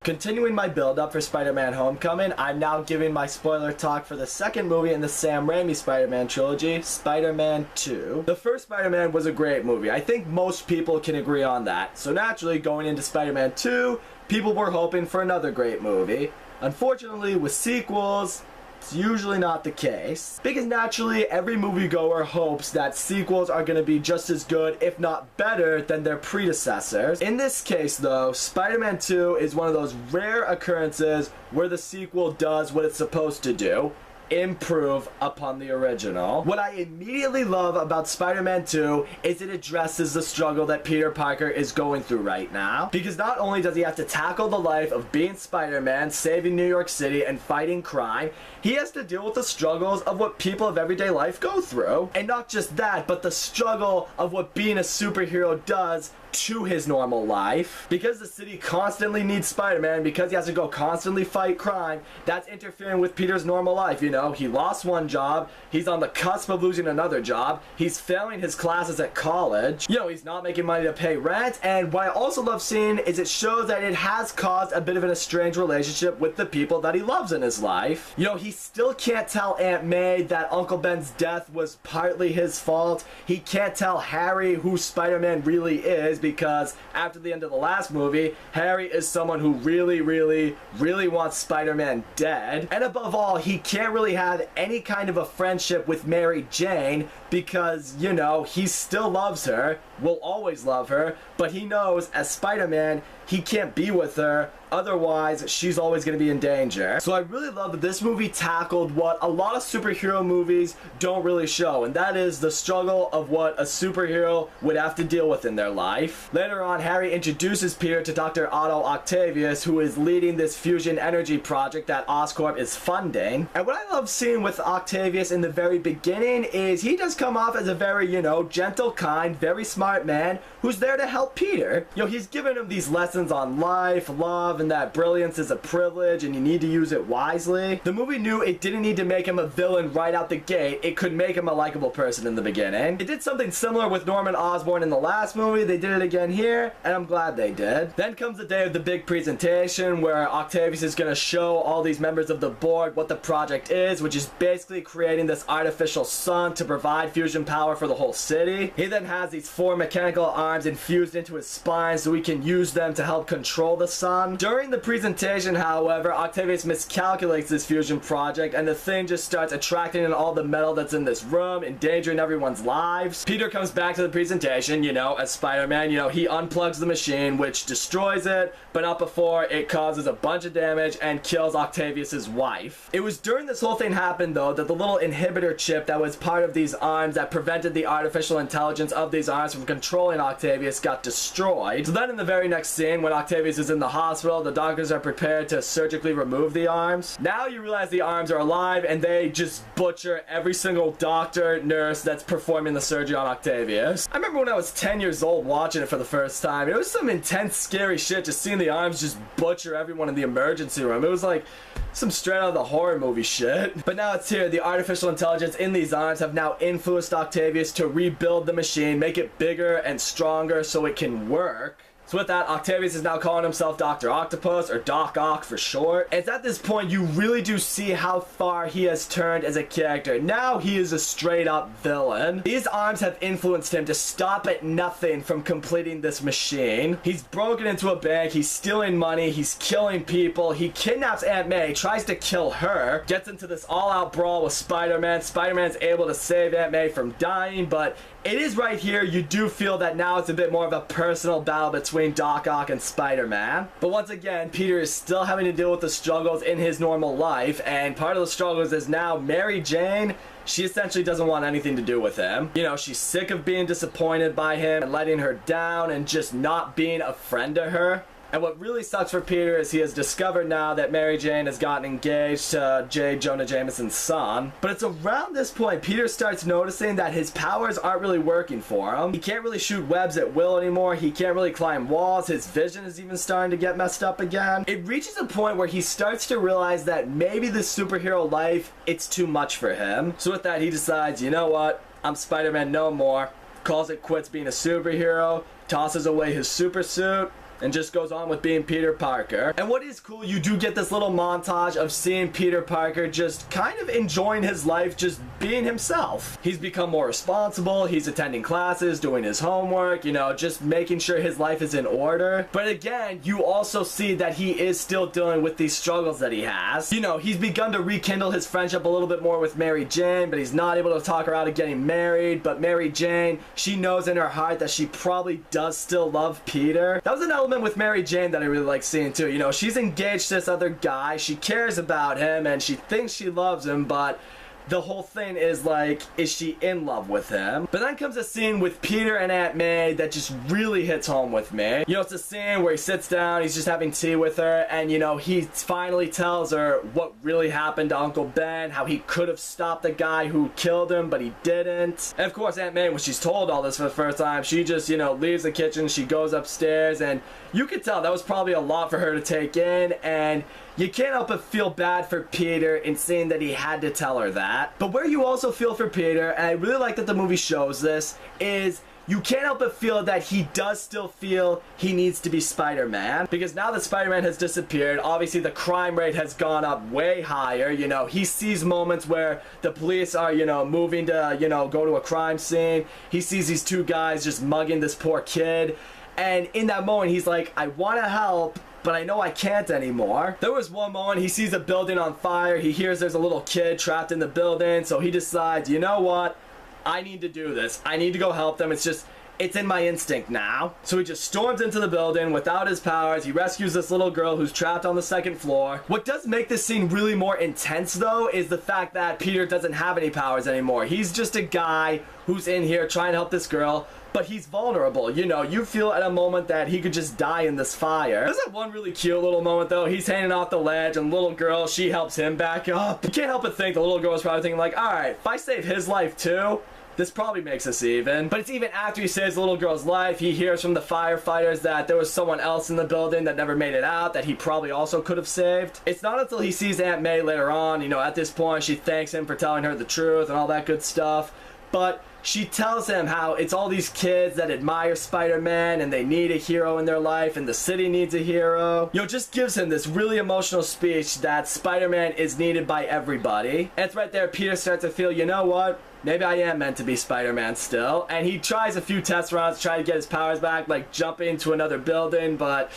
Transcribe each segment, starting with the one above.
Continuing my build-up for Spider-Man Homecoming, I'm now giving my spoiler talk for the second movie in the Sam Raimi Spider-Man trilogy, Spider-Man 2. The first Spider-Man was a great movie. I think most people can agree on that. So naturally, going into Spider-Man 2, people were hoping for another great movie. Unfortunately, with sequels, it's usually not the case, because naturally every moviegoer hopes that sequels are going to be just as good, if not better, than their predecessors. In this case though, Spider-Man 2 is one of those rare occurrences where the sequel does what it's supposed to do: improve upon the original. What I immediately love about Spider-Man 2 is it addresses the struggle that Peter Parker is going through right now. Because not only does he have to tackle the life of being Spider-Man, saving New York City, and fighting crime, he has to deal with the struggles of what people of everyday life go through. And not just that, but the struggle of what being a superhero does to his normal life. Because the city constantly needs Spider-Man, because he has to go constantly fight crime, that's interfering with Peter's normal life, you know? He lost one job, he's on the cusp of losing another job, he's failing his classes at college, you know, he's not making money to pay rent, and what I also love seeing is it shows that it has caused a bit of an estranged relationship with the people that he loves in his life. You know, he still can't tell Aunt May that Uncle Ben's death was partly his fault. He can't tell Harry who Spider-Man really is, because after the end of the last movie, Harry is someone who really wants Spider-Man dead. And above all, he can't really have any kind of a friendship with Mary Jane because, you know, he still loves her, will always love her, but he knows as Spider-Man, he can't be with her, otherwise she's always going to be in danger. So I really love that this movie tackled what a lot of superhero movies don't really show, and that is the struggle of what a superhero would have to deal with in their life. Later on, Harry introduces Peter to Dr. Otto Octavius, who is leading this fusion energy project that Oscorp is funding. And what I love seeing with Octavius in the very beginning is he does come off as a very, you know, gentle, kind, very smart man who's there to help Peter. You know, he's giving him these lessons on life, love, and that brilliance is a privilege and you need to use it wisely. The movie knew it didn't need to make him a villain right out the gate. It could make him a likable person in the beginning. It did something similar with Norman Osborn in the last movie. They did it again here, and I'm glad they did. Then comes the day of the big presentation where Octavius is going to show all these members of the board what the project is, which is basically creating this artificial sun to provide fusion power for the whole city. He then has these 4 mechanical arms infused into his spine so he can use them to help control the sun. During the presentation, however, Octavius miscalculates this fusion project and the thing just starts attracting in all the metal that's in this room, endangering everyone's lives. Peter comes back to the presentation, you know, as Spider-Man, you know, he unplugs the machine, which destroys it, but not before it causes a bunch of damage and kills Octavius's wife. It was during this whole thing happened, though, that the little inhibitor chip that was part of these arms that prevented the artificial intelligence of these arms from controlling Octavius got destroyed. So then in the very next scene, when Octavius is in the hospital, the doctors are prepared to surgically remove the arms. Now you realize the arms are alive and they just butcher every single doctor, nurse that's performing the surgery on Octavius. I remember when I was 10 years old watching it for the first time. It was some intense, scary shit just seeing the arms just butcher everyone in the emergency room. It was like some straight out of the horror movie shit. But now it's here. The artificial intelligence in these arms have now influenced Octavius to rebuild the machine, make it bigger and stronger so it can work. So with that, Octavius is now calling himself Dr. Octopus, or Doc Ock for short. And it's at this point you really do see how far he has turned as a character. Now he is a straight up villain. These arms have influenced him to stop at nothing from completing this machine. He's broken into a bank, he's stealing money, he's killing people, he kidnaps Aunt May, tries to kill her, gets into this all-out brawl with Spider-Man. Spider-Man's able to save Aunt May from dying, but it is right here you do feel that now it's a bit more of a personal battle between Doc Ock and Spider-Man. But once again, Peter is still having to deal with the struggles in his normal life, and part of the struggles is now Mary Jane, she essentially doesn't want anything to do with him. You know, she's sick of being disappointed by him and letting her down and just not being a friend to her. And what really sucks for Peter is he has discovered now that Mary Jane has gotten engaged to J. Jonah Jameson's son. But it's around this point Peter starts noticing that his powers aren't really working for him. He can't really shoot webs at will anymore. He can't really climb walls. His vision is even starting to get messed up again. It reaches a point where he starts to realize that maybe the superhero life, it's too much for him. So with that, he decides, you know what? I'm Spider-Man no more. Calls it quits being a superhero, tosses away his super suit, and just goes on with being Peter Parker. And what is cool, you do get this little montage of seeing Peter Parker just kind of enjoying his life, just being himself. He's become more responsible, he's attending classes, doing his homework, you know, just making sure his life is in order. But again, you also see that he is still dealing with these struggles that he has. You know, he's begun to rekindle his friendship a little bit more with Mary Jane, but he's not able to talk her out of getting married. But Mary Jane, she knows in her heart that she probably does still love Peter. That was an element with Mary Jane that I really like seeing too. You know, she's engaged to this other guy, she cares about him, and she thinks she loves him, but the whole thing is like, is she in love with him? But then comes a scene with Peter and Aunt May that just really hits home with me. You know, it's a scene where he sits down, he's just having tea with her, and you know, he finally tells her what really happened to Uncle Ben, how he could have stopped the guy who killed him, but he didn't. And of course, Aunt May, when she's told all this for the first time, she just, you know, leaves the kitchen, she goes upstairs, and you could tell that was probably a lot for her to take in, and you can't help but feel bad for Peter in seeing that he had to tell her that. But where you also feel for Peter, and I really like that the movie shows this, is you can't help but feel that he does still feel he needs to be Spider-Man. Because now that Spider-Man has disappeared, obviously the crime rate has gone up way higher. You know, he sees moments where the police are, you know, moving to, you know, go to a crime scene. He sees these two guys just mugging this poor kid. And in that moment, he's like, I want to help, but I know I can't anymore. There was one moment he sees a building on fire, he hears there's a little kid trapped in the building, so he decides, you know what, I need to do this. I need to go help them. It's in my instinct now. So he just storms into the building without his powers. He rescues this little girl who's trapped on the second floor. What does make this scene really more intense though is the fact that Peter doesn't have any powers anymore. He's just a guy who's in here trying to help this girl, but he's vulnerable. You know, you feel at a moment that he could just die in this fire. There's that one really cute little moment though. He's hanging off the ledge and the little girl, she helps him back up. You can't help but think the little girl's probably thinking like, alright, if I save his life too, this probably makes us even. But it's even after he saves the little girl's life, he hears from the firefighters that there was someone else in the building that never made it out that he probably also could have saved. It's not until he sees Aunt May later on, you know, at this point she thanks him for telling her the truth and all that good stuff. But she tells him how it's all these kids that admire Spider-Man and they need a hero in their life and the city needs a hero. You know, just gives him this really emotional speech that Spider-Man is needed by everybody. And it's right there Peter starts to feel, you know what? Maybe I am meant to be Spider-Man still. And he tries a few test runs to try to get his powers back, like jumping into another building, but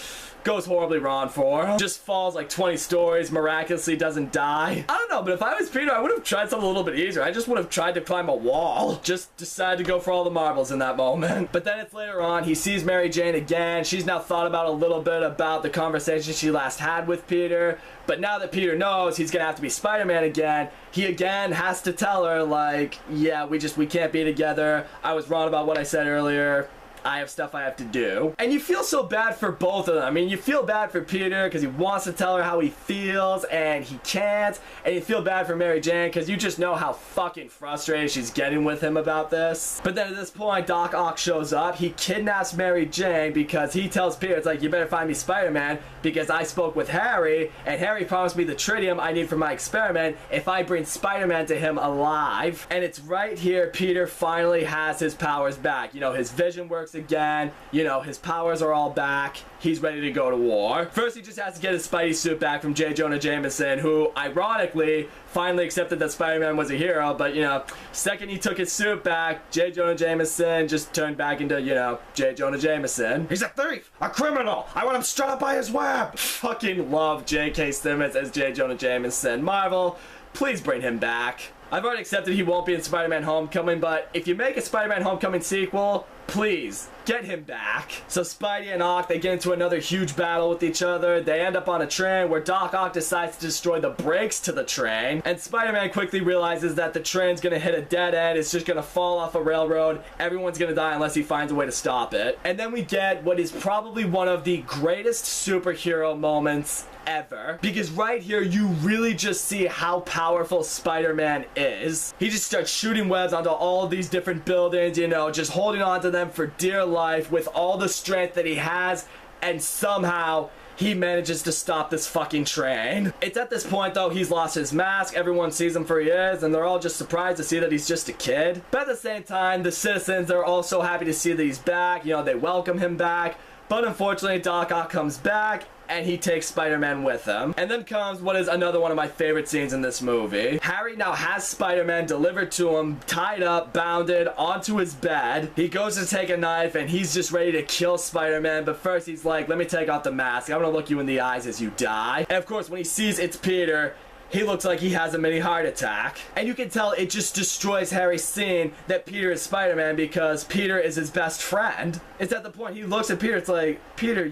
goes horribly wrong for him. Just falls like 20 stories, miraculously doesn't die. I don't know, but if I was Peter, I would have tried something a little bit easier. I just would have tried to climb a wall. Just decided to go for all the marbles in that moment. But then it's later on, he sees Mary Jane again. She's now thought about a little bit about the conversation she last had with Peter. But now that Peter knows he's gonna have to be Spider-Man again, he again has to tell her like, yeah, we can't be together. I was wrong about what I said earlier. I have stuff I have to do. And you feel so bad for both of them. I mean, you feel bad for Peter because he wants to tell her how he feels and he can't. And you feel bad for Mary Jane because you just know how fucking frustrated she's getting with him about this. But then at this point, Doc Ock shows up. He kidnaps Mary Jane because he tells Peter, it's like, you better find me Spider-Man because I spoke with Harry and Harry promised me the tritium I need for my experiment if I bring Spider-Man to him alive. And it's right here Peter finally has his powers back. You know, his vision works again, you know, his powers are all back, he's ready to go to war. First he just has to get his Spidey suit back from J. Jonah Jameson, who ironically finally accepted that Spider-Man was a hero, but you know, second he took his suit back, J. Jonah Jameson just turned back into, you know, J. Jonah Jameson. He's a thief, a criminal, I want him strung up by his web. Fucking love J.K. Simmons as J. Jonah Jameson. Marvel, please bring him back. I've already accepted he won't be in Spider-Man Homecoming, but if you make a Spider-Man Homecoming sequel, please, get him back. So Spidey and Ock, they get into another huge battle with each other. They end up on a train where Doc Ock decides to destroy the brakes to the train. And Spider-Man quickly realizes that the train's gonna hit a dead end. It's just gonna fall off a railroad. Everyone's gonna die unless he finds a way to stop it. And then we get what is probably one of the greatest superhero moments ever. Because right here, you really just see how powerful Spider-Man is. He just starts shooting webs onto all of these different buildings, you know, just holding on to them for dear life with all the strength that he has, and somehow he manages to stop this fucking train. It's at this point though, he's lost his mask, everyone sees him for he is, and they're all just surprised to see that he's just a kid. But at the same time, the citizens are also happy to see that he's back, you know, they welcome him back. But unfortunately, Doc Ock comes back, and he takes Spider-Man with him. And then comes what is another one of my favorite scenes in this movie. Harry now has Spider-Man delivered to him, tied up, bounded, onto his bed. He goes to take a knife, and he's just ready to kill Spider-Man, but first he's like, let me take off the mask. I'm gonna look you in the eyes as you die. And of course, when he sees it's Peter, he looks like he has a mini heart attack. And you can tell it just destroys Harry seeing that Peter is Spider-Man because Peter is his best friend. It's at the point he looks at Peter, it's like, Peter,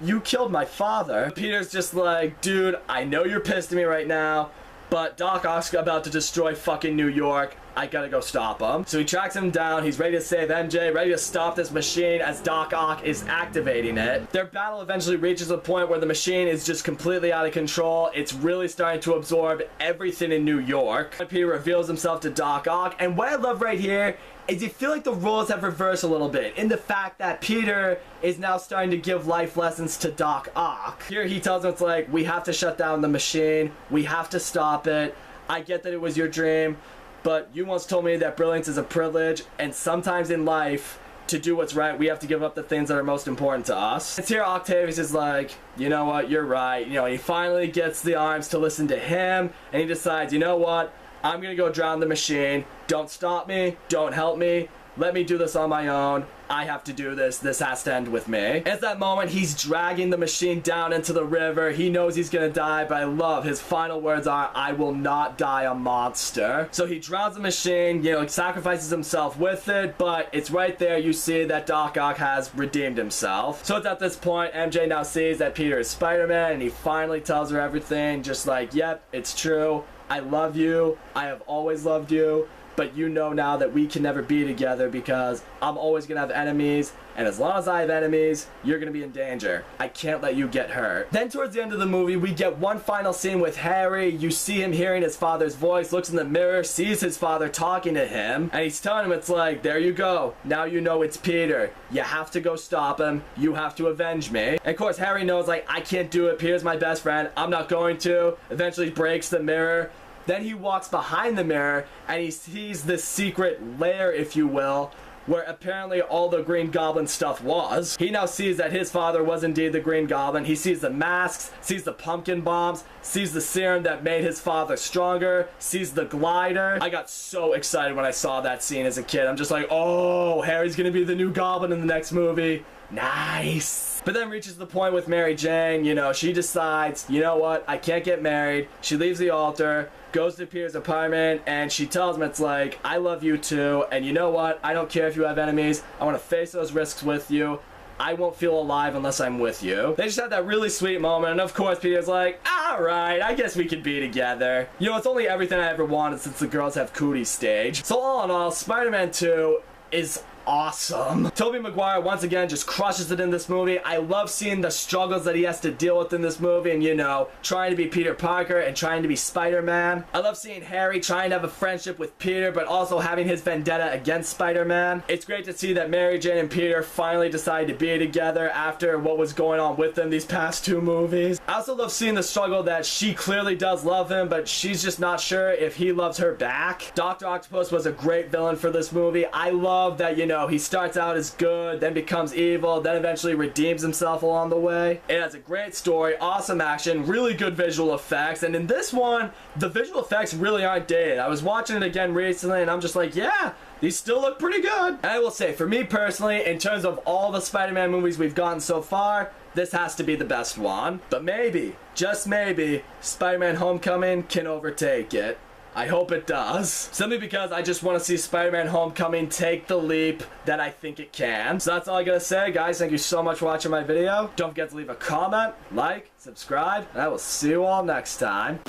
you killed my father. Peter's just like, dude, I know you're pissed at me right now, but Doc Ock's about to destroy fucking New York. I gotta go stop him. So he tracks him down. He's ready to save MJ, ready to stop this machine as Doc Ock is activating it. Their battle eventually reaches a point where the machine is just completely out of control. It's really starting to absorb everything in New York. Peter reveals himself to Doc Ock, and what I love right here is you feel like the roles have reversed a little bit in the fact that Peter is now starting to give life lessons to Doc Ock. Here he tells him, it's like, we have to shut down the machine. We have to stop it. I get that it was your dream, but you once told me that brilliance is a privilege, and sometimes in life, to do what's right, we have to give up the things that are most important to us. It's here Octavius is like, you know what, you're right. You know, he finally gets the arms to listen to him, and he decides, you know what, I'm gonna go drown the machine. Don't stop me, don't help me. Let me do this on my own. I have to do this. This has to end with me. At that moment, he's dragging the machine down into the river. He knows he's gonna die, but I love his final words are, I will not die a monster. So he drowns the machine, you know, sacrifices himself with it, but it's right there you see that Doc Ock has redeemed himself. So it's at this point, MJ now sees that Peter is Spider-Man, and he finally tells her everything, just like, yep, it's true. I love you. I have always loved you. But you know now that we can never be together because I'm always gonna have enemies, and as long as I have enemies, you're gonna be in danger. I can't let you get hurt. Then towards the end of the movie, we get one final scene with Harry. You see him hearing his father's voice, looks in the mirror, sees his father talking to him, and he's telling him, it's like, there you go. Now you know it's Peter. You have to go stop him. You have to avenge me. And of course, Harry knows, like, I can't do it. Peter's my best friend. I'm not going to. Eventually breaks the mirror. Then he walks behind the mirror and he sees this secret lair, if you will, where apparently all the Green Goblin stuff was. He now sees that his father was indeed the Green Goblin. He sees the masks, sees the pumpkin bombs, sees the serum that made his father stronger, sees the glider. I got so excited when I saw that scene as a kid. I'm just like, oh, Harry's gonna be the new Goblin in the next movie. Nice. But then reaches the point with Mary Jane, you know, she decides, you know what, I can't get married. She leaves the altar, goes to Peter's apartment, and she tells him, it's like, I love you too, and you know what, I don't care if you have enemies, I want to face those risks with you. I won't feel alive unless I'm with you. They just had that really sweet moment, and of course Peter's like, alright, I guess we could be together. You know, it's only everything I ever wanted since the girls have cooties stage. So all in all, Spider-Man 2 is awesome. Tobey Maguire once again just crushes it in this movie. I love seeing the struggles that he has to deal with in this movie, and you know, trying to be Peter Parker and trying to be Spider-Man. I love seeing Harry trying to have a friendship with Peter but also having his vendetta against Spider-Man. It's great to see that Mary Jane and Peter finally decided to be together after what was going on with them these past two movies. I also love seeing the struggle that she clearly does love him, but she's just not sure if he loves her back. Dr. Octopus was a great villain for this movie. I love that, you know, he starts out as good, then becomes evil, then eventually redeems himself along the way. It has a great story, awesome action, really good visual effects, and in this one, the visual effects really aren't dated. I was watching it again recently, and I'm just like, yeah, these still look pretty good. And I will say, for me personally, in terms of all the Spider-Man movies we've gotten so far, this has to be the best one. But maybe, just maybe, Spider-Man Homecoming can overtake it. I hope it does. Simply because I just want to see Spider-Man Homecoming take the leap that I think it can. So that's all I gotta say, guys. Thank you so much for watching my video. Don't forget to leave a comment, like, subscribe, and I will see you all next time.